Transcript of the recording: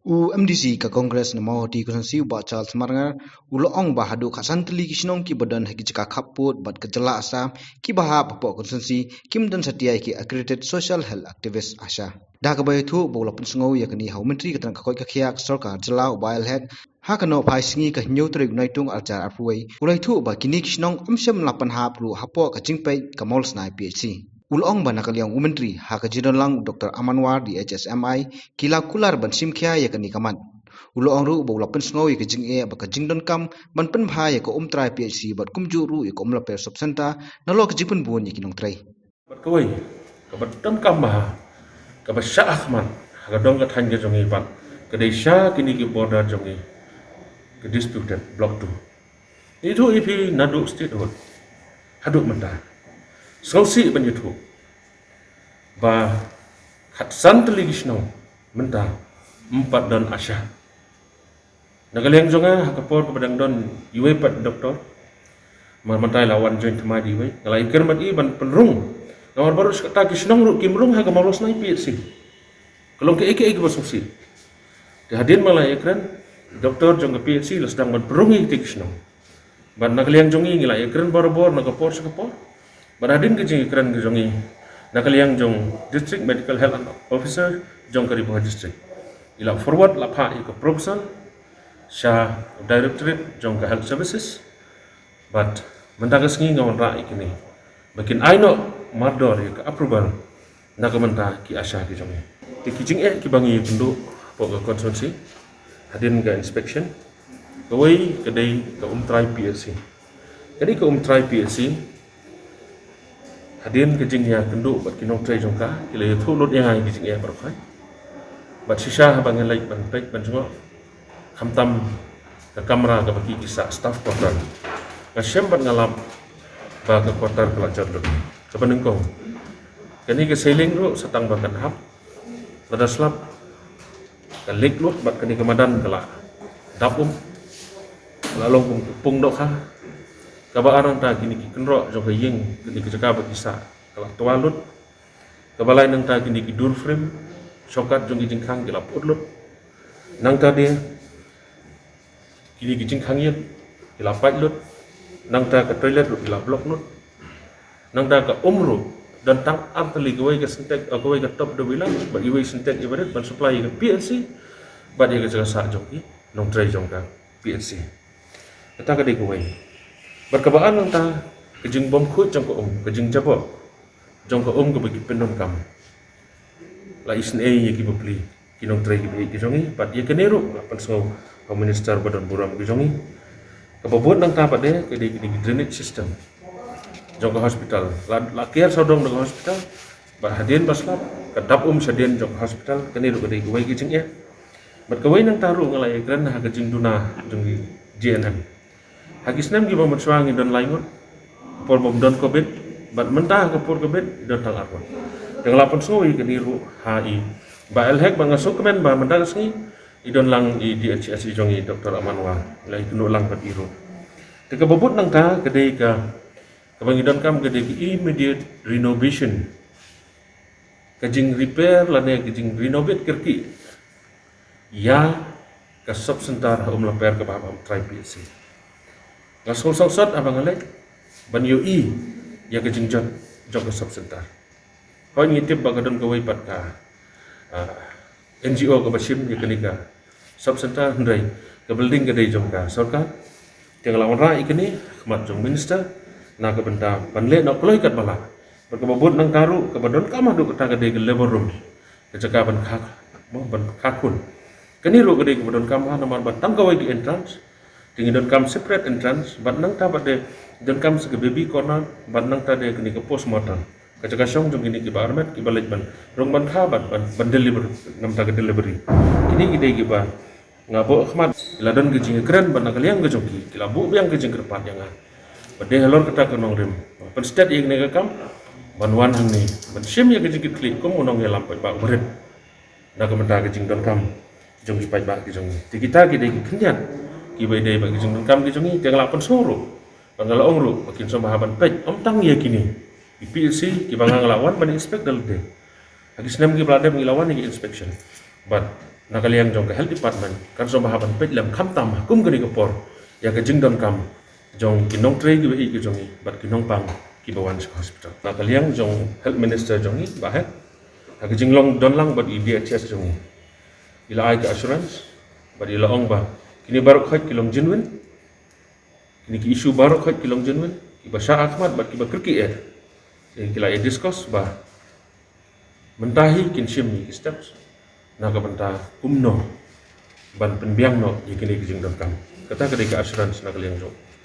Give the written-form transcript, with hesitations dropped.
MDC ka Congress na mahoti kusansi ba Charles Marngar uloong ba hadu kasantli kisnong ki badan haki jika kaput bat kejela asa ki baha papo kusansi kim dan satiai ki accredited social health activist asha dah ka bayi thu bola pun sengau ya kini hau menteri katang kakoi kakhiak sarkar jela ubail hek ha kano phai singi ka nyau tri naitung aljar apuai ulai thu ba kini kisnong umsem lapan hap ru hapo ka jingpai ka mol snai PhD Ulong ba nakaliang Menteri haka lang Dr. Amanwar di HSMI kila kular ban simkhia ya kani kaman. Ulong ru ba ulapen sngoy ke jing e ba ka jingdon kam ban pen bha ya ko trai PhD bat kumju ru ya ko laper sub center na lo ke jipen buon ya kinong trai. Bat kawai ka bat don kam ba ka ba sha ahman ka dong ka than ge jongi ban ka dei sha kini ki border jongi ke disputed block 2 itu ipi nadu statehood haduk menta Sausi banyitu ba khat santli gisno menta empat dan asya nagaleng jonga hakapor kepadang don iwe pat doktor mantai lawan joint madi we ngalai kermat i ban penrung ngawar baru kata gisnong ru kimrung ha kamalos nai pi si kalau ke eke eke basausi dihadin malai ekran doktor jonga pi si sedang ban perungi gisnong ban nagaleng jongi ngilai ekran bor nagapor sakapor Baradin ke jing ikran ke jongi nakaliang jong district medical health officer jong kari buah district ila forward lapha iko proposal sha directorate jong ka health services but mendagas ngi ngawan ra ikini makin aino mardor ka approval nakamenta ki asha ki jongi ti kijing ki bangi pendu po ka konsumsi hadin ka inspection kawai kedai ka try PSC jadi ka try PSC Hadin kejing ya kendu bat kinong tray jongka kila thu lut ya hai kejing ya barkai bat shisha bangen lai ban pek ban jungo khamtam ka kamera ka baki kisa staff quarter ka shem bat ngalap ba ka quarter pelajar lut ka banengkong kani ke sailing ru satang bakan hap lada slap ka lik lut bat kani kamadan kala dapum lalong pung dok ha kaba arang ta kini ki kenro jong ka yeng kini ki jaka bakisa kala tualut kaba lain nang ta kini ki dur frame shokat jong ki jingkhang kila putlut nang ta dia kini ki jingkhang yen kila patlut nang ta ka toilet ru kila blok nut nang ta ka umru dan tang antali gawai ka sentek gawai ka top do bilang ba iwai sentek ibarat ban supply ka PLC ba dia ka jaka sa jong ki nong tray jong ka PLC kata ka dei gawai Berkebaan nanta kejing bom khut jong ko kejing jabo jong ko ke bagi penom kam la isne ye ki bopli kinong trai ki ki jongi pat ye keneru pan so minister badan buram ki jongi kabobot nang ta pade ke di drainage system jong ko hospital la care sodong dong hospital ba hadin baslap kadap sadien jong hospital keneru ke di wai ki jing ye berkawai nang taru ngalai kran ha kejing duna jongi JNM Hagis nam giba matsuangi don laingon por bom don covid bat mentah ke por covid don tang arwan dengan lapan soi ke niru HI ba elhek ba ngasuk kemen ba mentah ngi idon lang I DHS jongi Dr. Amanwa lai kunu lang pat iru te ke bobot nang ta kedai ka bang idon kam kedai ki immediate renovation kajing repair lane kajing renovate kerki ya ka sub center laper ke ba try PSC Gasol sot abang alek ban UI ya ke jingjot jog ke sub center. Kau ngitip bagadon kawai pat ka NGO ke basim ya kenika sub center ndai ke building ke dai jong ka sarkar tinggal lawan ra ikini khmat jong minister na ke benda panle nak kloi kat bala berkebobot nang taru ke badon kamah duk ta ke dai ke labor room ke jaga ban khak ban khakun keni ro ke dai ke badon kamah namar batang kawai di entrance tinggi don kam separate entrance bat nang ta bade don kam se baby corner bat nang ta de kini ke postmortem kaca kasong jong kini ki barmet ki balik ban rong ban kha bat ban deliver nam ta ke delivery kini ide ki ba ngabo khmat ila don ke jing keren ban nakaliang ke jongki kila bu biang ke jing kerpat yang bade halor kata ke nong rem pen state ing ne kam ban wan hang ni ban sim ya ke jing klik kom unong ya lampai ba berit na ke menta ke jing don kam jong spai ba ke jong ti kita ki de ki kenyan Ibai dai bagi jeng kam ki jongi jangan lapan soro bangal ongru makin sama haban pej tang ya kini IPLC ki bangang lawan ban inspect dal de hagis nam ki belada mengilawan ki inspection but nakaliang jong ke health department kan so mahaban pet lam kham tam kum gani ko por ya ke jingdon kam jong kinong tre gi ki jongi bat kinong pang ki bawan hospital nakaliang jong health minister jongi bahet ha ke jinglong donlang bat IDHS jongi ila ai ke assurance bat ila ong ba kini baru khat kilong jinwin kini ki issue baru khat kilong jinwin ki ba Shah Ahmad bat ki ba kirki kila discuss ba mentahi kin shim ni steps na ka banta kumno ban penbiang no yikini ki jingdon kam kata ka assurance na kaliang jong